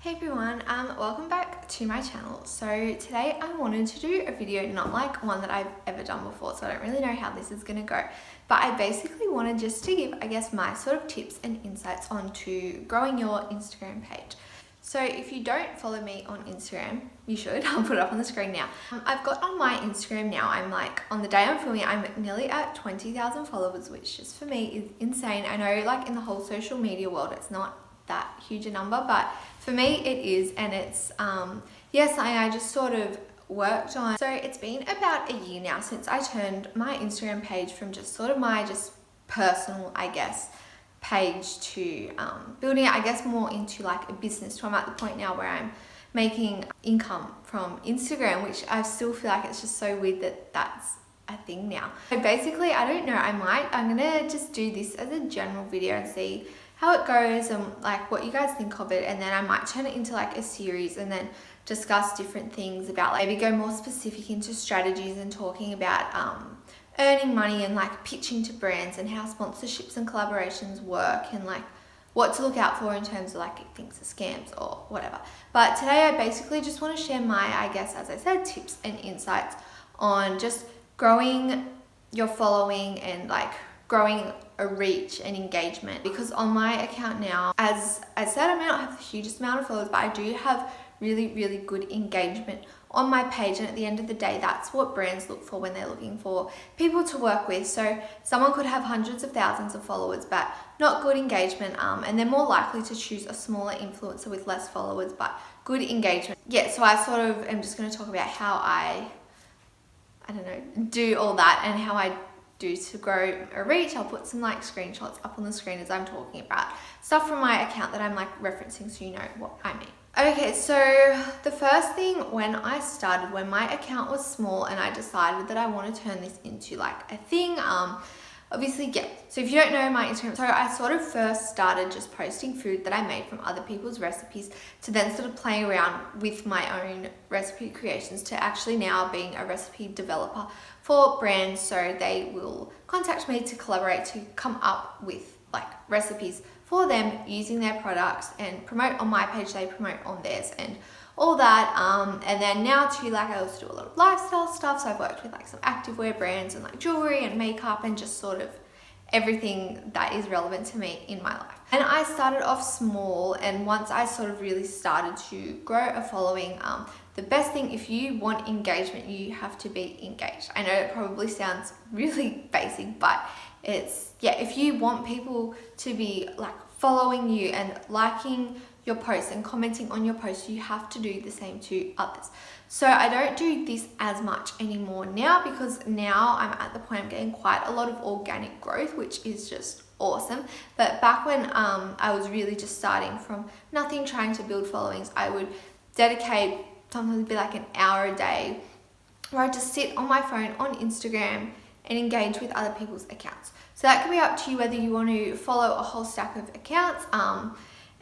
Hey everyone, welcome back to my channel. So today I wanted to do a video not like one that I've ever done before, so I don't really know how this is gonna go, but I basically wanted just to give, I guess, my sort of tips and insights onto growing your Instagram page. So if you don't follow me on Instagram, you should. I'll put it up on the screen now. I've got on my Instagram now, I'm like, on the day I'm filming, I'm nearly at 20,000 followers, which just for me is insane. I know like in the whole social media world, it's not that huge a number, but for me it is, and it's yes, I just sort of worked on. So it's been about a year now since I turned my Instagram page from just sort of my just personal, I guess, page to building it, I guess, more into like a business. So I'm at the point now where I'm making income from Instagram, which I still feel like it's just so weird that that's a thing now. So basically, I don't know, I'm gonna just do this as a general video and see how it goes and like what you guys think of it, and then I might turn it into like a series and then discuss different things about, like, maybe go more specific into strategies and talking about earning money and like pitching to brands and how sponsorships and collaborations work, and like what to look out for in terms of like if things are scams or whatever. But today I basically just want to share my, I guess, as I said, tips and insights on just growing your following and like growing a reach and engagement. Because on my account now, as I said, I may not have the hugest amount of followers, but I do have really good engagement on my page, and at the end of the day, that's what brands look for when they're looking for people to work with. So someone could have hundreds of thousands of followers but not good engagement, and they're more likely to choose a smaller influencer with less followers but good engagement. Yeah, so I sort of am just going to talk about how I don't know, do all that and how I do to grow a reach. I'll put some like screenshots up on the screen as I'm talking about stuff from my account that I'm like referencing, so you know what I mean. Okay, so the first thing, when I started, when my account was small and I decided that I want to turn this into like a thing, obviously, yeah. So if you don't know my Instagram, so I sort of first started just posting food that I made from other people's recipes, to then sort of playing around with my own recipe creations, to actually now being a recipe developer for brands. So they will contact me to collaborate, to come up with like recipes for them using their products and promote on my page, they promote on theirs and all that. And then now too, like, I also do a lot of lifestyle stuff. So I've worked with like some activewear brands and like jewelry and makeup and just sort of everything that is relevant to me in my life. And I started off small, and once I sort of really started to grow a following, the best thing, if you want engagement, you have to be engaged. I know it probably sounds really basic, but it's, yeah, if you want people to be like following you and liking your posts and commenting on your posts, you have to do the same to others. So I don't do this as much anymore now, because now I'm at the point I'm getting quite a lot of organic growth, which is just awesome. But back when I was really just starting from nothing, trying to build followings, I would dedicate sometimes it'd be like an hour a day where I just sit on my phone on Instagram and engage with other people's accounts. So that can be up to you whether you want to follow a whole stack of accounts.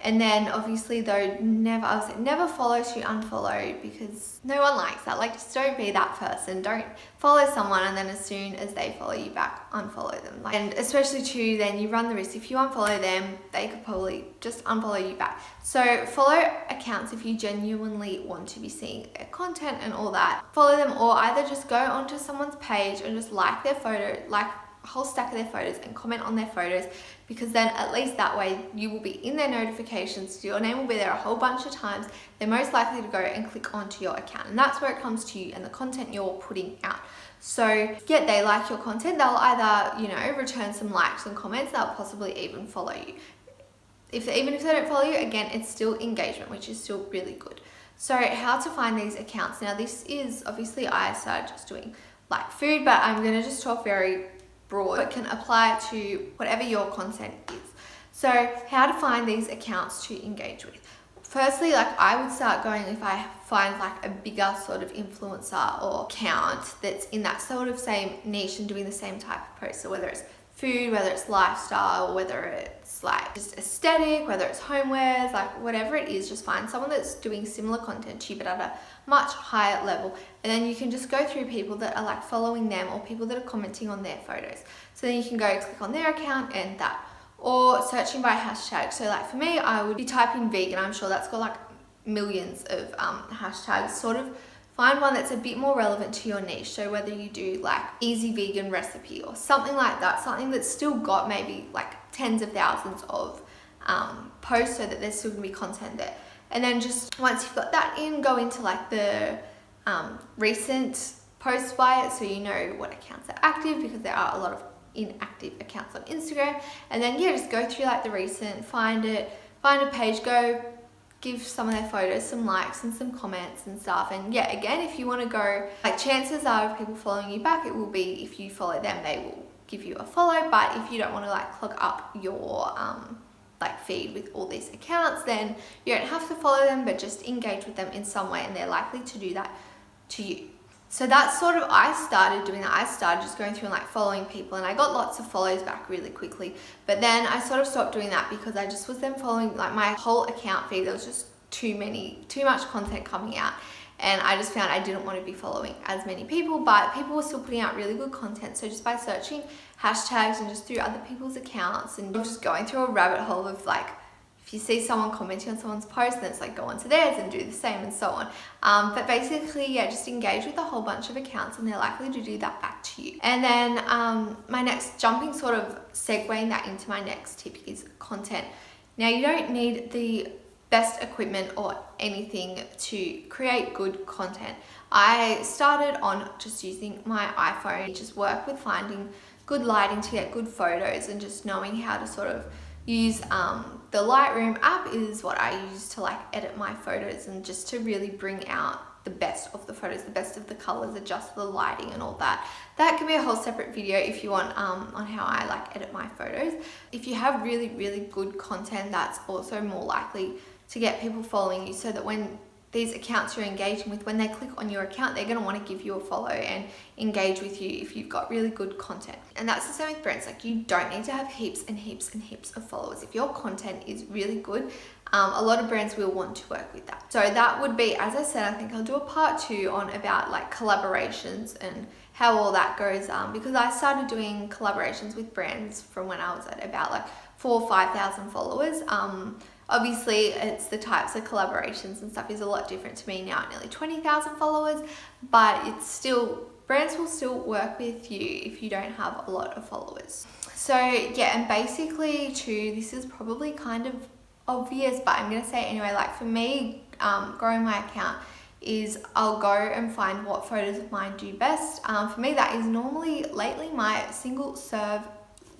And then obviously though, never follow to unfollow, because no one likes that. Like, just don't be that person. Don't follow someone and then as soon as they follow you back, unfollow them. Like, and especially too, then you run the risk, if you unfollow them, they could probably just unfollow you back. So follow accounts if you genuinely want to be seeing their content and all that. Follow them, or either just go onto someone's page and just like their photo, like a whole stack of their photos and comment on their photos, because then at least that way you will be in their notifications, your name will be there a whole bunch of times. They're most likely to go and click onto your account, and that's where it comes to you and the content you're putting out. So yeah, they like your content, they'll either, you know, return some likes and comments, they'll possibly even follow you. Even if they don't follow you, again, it's still engagement, which is still really good. So how to find these accounts. Now this is, obviously I started just doing like food, but I'm gonna just talk very broad. It can apply to whatever your content is. So how to find these accounts to engage with. Firstly, like, I would start going, if I find like a bigger sort of influencer or account that's in that sort of same niche and doing the same type of post. So whether it's food, whether it's lifestyle, whether it's like just aesthetic, whether it's homewares, like whatever it is, just find someone that's doing similar content to you but at a much higher level, and then you can just go through people that are like following them or people that are commenting on their photos. So then you can go click on their account and that, or searching by hashtag. So like for me, I would be typing vegan. I'm sure that's got like millions of hashtags. Sort of find one that's a bit more relevant to your niche. So whether you do like easy vegan recipe or something like that, something that's still got maybe like tens of thousands of posts, so that there's still gonna be content there. And then just once you've got that in, go into like the recent posts by it, so you know what accounts are active, because there are a lot of inactive accounts on Instagram. And then yeah, just go through like the recent, find a page, go give some of their photos some likes and some comments and stuff. And yeah, again, if you want to go, like, chances are of people following you back, it will be if you follow them, they will give you a follow. But if you don't want to like clog up your like feed with all these accounts, then you don't have to follow them, but just engage with them in some way, and they're likely to do that to you. So that's sort of, I started doing that. I started just going through and like following people, and I got lots of follows back really quickly. But then I sort of stopped doing that because I just was then following like my whole account feed. There was just too much content coming out, and I just found I didn't want to be following as many people, but people were still putting out really good content. So just by searching hashtags and just through other people's accounts and just going through a rabbit hole of like, if you see someone commenting on someone's post, then it's like go onto theirs and do the same and so on. But basically, yeah, just engage with a whole bunch of accounts, and they're likely to do that back to you. And then my next, jumping sort of segueing that into my next tip, is content. Now, you don't need the best equipment or anything to create good content. I started on just using my iPhone, just work with finding good lighting to get good photos, and just knowing how to sort of use the Lightroom app is what I use to like edit my photos, and just to really bring out the best of the photos, the best of the colors, adjust the lighting and all that. That can be a whole separate video if you want on how I like edit my photos. If you have really, really good content, that's also more likely to get people following you, so that when these accounts you're engaging with, when they click on your account, they're going to want to give you a follow and engage with you if you've got really good content. And that's the same with brands. Like, you don't need to have heaps and heaps and heaps of followers. If your content is really good, a lot of brands will want to work with that. So that would be, as I said, I think I'll do a part 2 on about like collaborations and how all that goes, because I started doing collaborations with brands from when I was at about like 4,000 or 5,000 followers. Obviously, it's the types of collaborations and stuff is a lot different to me now at nearly 20,000 followers, but it's still, brands will still work with you if you don't have a lot of followers. So yeah, and basically too, this is probably kind of obvious, but I'm gonna say it anyway. Like, for me, growing my account is I'll go and find what photos of mine do best. For me, that is normally lately my single serve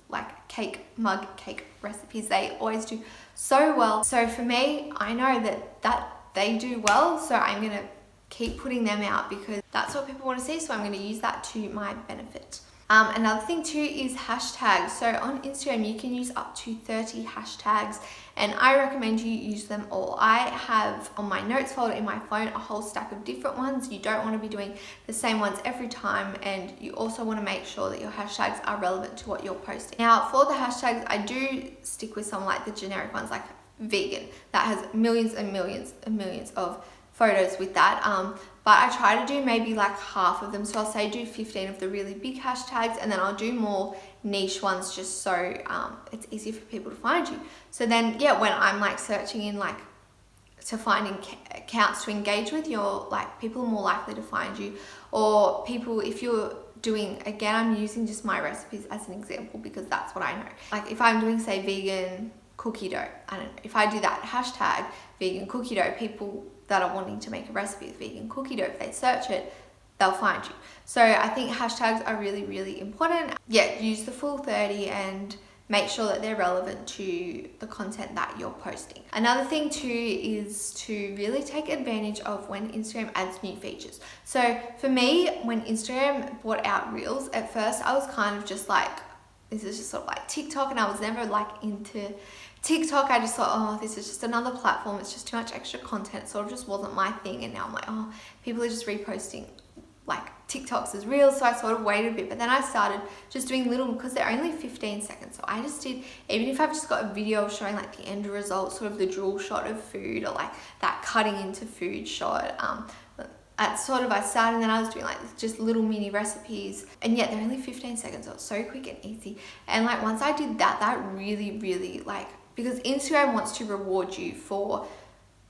like cake, mug cake recipes. They always do so well. So for me, I know that they do well, so I'm gonna keep putting them out because that's what people want to see. So I'm gonna use that to my benefit. Another thing too is hashtags. So on Instagram, you can use up to 30 hashtags, and I recommend you use them all. I have on my notes folder in my phone a whole stack of different ones. You don't want to be doing the same ones every time, and you also want to make sure that your hashtags are relevant to what you're posting. Now, for the hashtags, I do stick with some like the generic ones, like vegan, that has millions and millions and millions of photos with that. But I try to do maybe like half of them. So I'll say do 15 of the really big hashtags, and then I'll do more niche ones just so it's easier for people to find you. So then, yeah, when I'm like searching in like to finding accounts to engage with, you're like, people are more likely to find you. Or people, if you're doing, again, I'm using just my recipes as an example because that's what I know. Like if I'm doing, say, vegan cookie dough, I don't know, if I do that hashtag vegan cookie dough, people that are wanting to make a recipe with vegan cookie dough, if they search it, they'll find you. So I think hashtags are really, really important. Yeah, use the full 30 and make sure that they're relevant to the content that you're posting. Another thing too is to really take advantage of when Instagram adds new features. So for me, when Instagram brought out Reels, at first I was kind of just like, this is just sort of like TikTok, and I was never like into TikTok. I just thought, oh, this is just another platform. It's just too much extra content. It sort of just wasn't my thing. And now I'm like, oh, people are just reposting like TikToks as Reels. So I sort of waited a bit, but then I started just doing little, because they're only 15 seconds. So I just did, even if I've just got a video showing like the end result, sort of the drool shot of food, or like that cutting into food shot. That's sort of, I started, and then I was doing like just little mini recipes, and yet they're only 15 seconds, so it's so quick and easy. And like once I did that, that really, really like, because Instagram wants to reward you for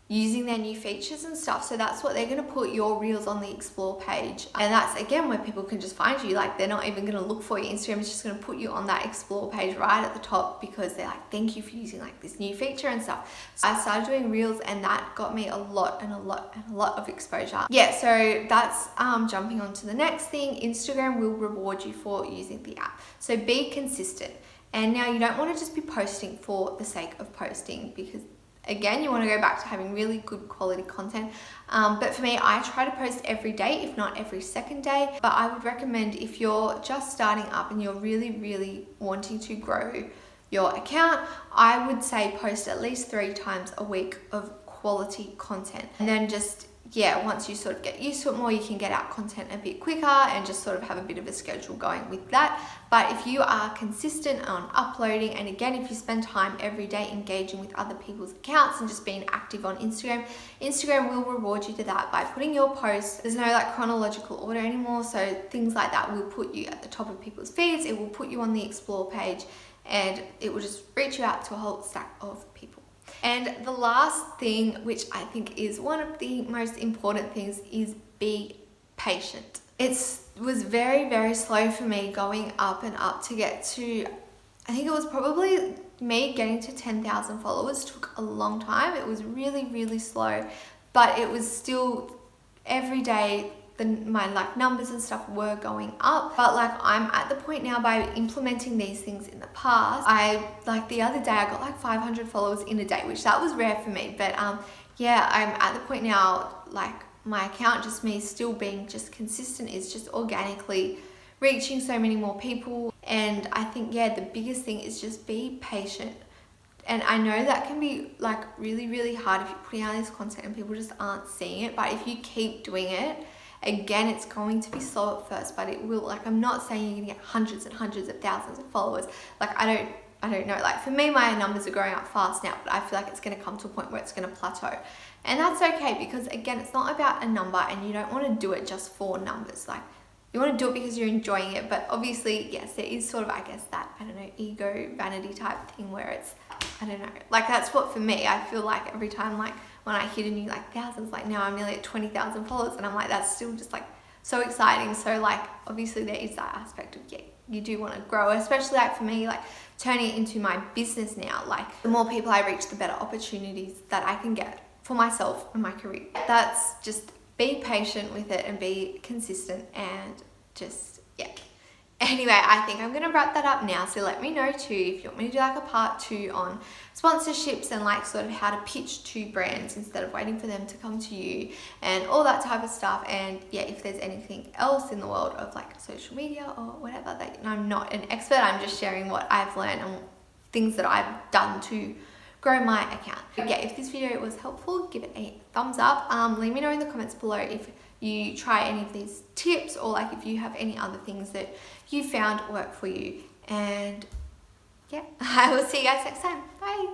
using their new features and stuff. So that's what they're going to put your reels on the explore page, and that's again where people can just find you. Like, they're not even going to look for you. Instagram is just going to put you on that explore page right at the top, because they're like, thank you for using like this new feature and stuff. So I started doing reels, and that got me a lot of exposure. Yeah, so that's jumping on to the next thing. Instagram will reward you for using the app, so be consistent. And now you don't want to just be posting for the sake of posting, because again, you want to go back to having really good quality content. But for me, I try to post every day, if not every second day. But I would recommend, if you're just starting up and you're really wanting to grow your account, I would say post at least 3 times a week of quality content. And then just, yeah, once you sort of get used to it more, you can get out content a bit quicker and just sort of have a bit of a schedule going with that. But if you are consistent on uploading, and again, if you spend time every day engaging with other people's accounts and just being active on Instagram, Instagram will reward you to that by putting your posts. There's no like chronological order anymore, so things like that will put you at the top of people's feeds. It will put you on the explore page, and it will just reach you out to a whole stack of people. And the last thing, which I think is one of the most important things, is be patient. It was very slow for me going up and up to get to, I think it was probably me getting to 10,000 followers took a long time. It was really slow, but it was still every day my like numbers and stuff were going up. But like, I'm at the point now, by implementing these things in the past, I like the other day I got like 500 followers in a day, which that was rare for me. But yeah, I'm at the point now, like my account, just me still being just consistent, is just organically reaching so many more people. And I think, yeah, the biggest thing is just be patient. And I know that can be like really hard if you're putting out this content and people just aren't seeing it. But if you keep doing it, again, it's going to be slow at first, but it will. Like, I'm not saying you're gonna get hundreds and hundreds of thousands of followers. Like, I don't know. Like, for me, my numbers are growing up fast now, but I feel like it's gonna come to a point where it's gonna plateau. And that's okay, because again, it's not about a number, and you don't want to do it just for numbers. Like, you want to do it because you're enjoying it. But obviously, yes, there is sort of, I guess, that, I don't know, ego, vanity type thing where it's, I don't know, like that's what for me, I feel like every time, like when I hit a new like thousands, like now I'm nearly at 20,000 followers, and I'm like, that's still just like so exciting. So like, obviously there is that aspect of, yeah, you do want to grow, especially like for me, like turning it into my business now. Like, the more people I reach, the better opportunities that I can get for myself and my career. That's just, be patient with it and be consistent, and just, yeah. Anyway, I think I'm gonna wrap that up now. So let me know too if you want me to do like a part 2 on sponsorships and like sort of how to pitch to brands instead of waiting for them to come to you and all that type of stuff. And yeah, if there's anything else in the world of like social media or whatever, that, and I'm not an expert, I'm just sharing what I've learned and things that I've done to grow my account. But yeah, if this video was helpful, give it a thumbs up. Leave me know in the comments below if you try any of these tips, or like if you have any other things that you found work for you. And yeah, I will see you guys next time. Bye.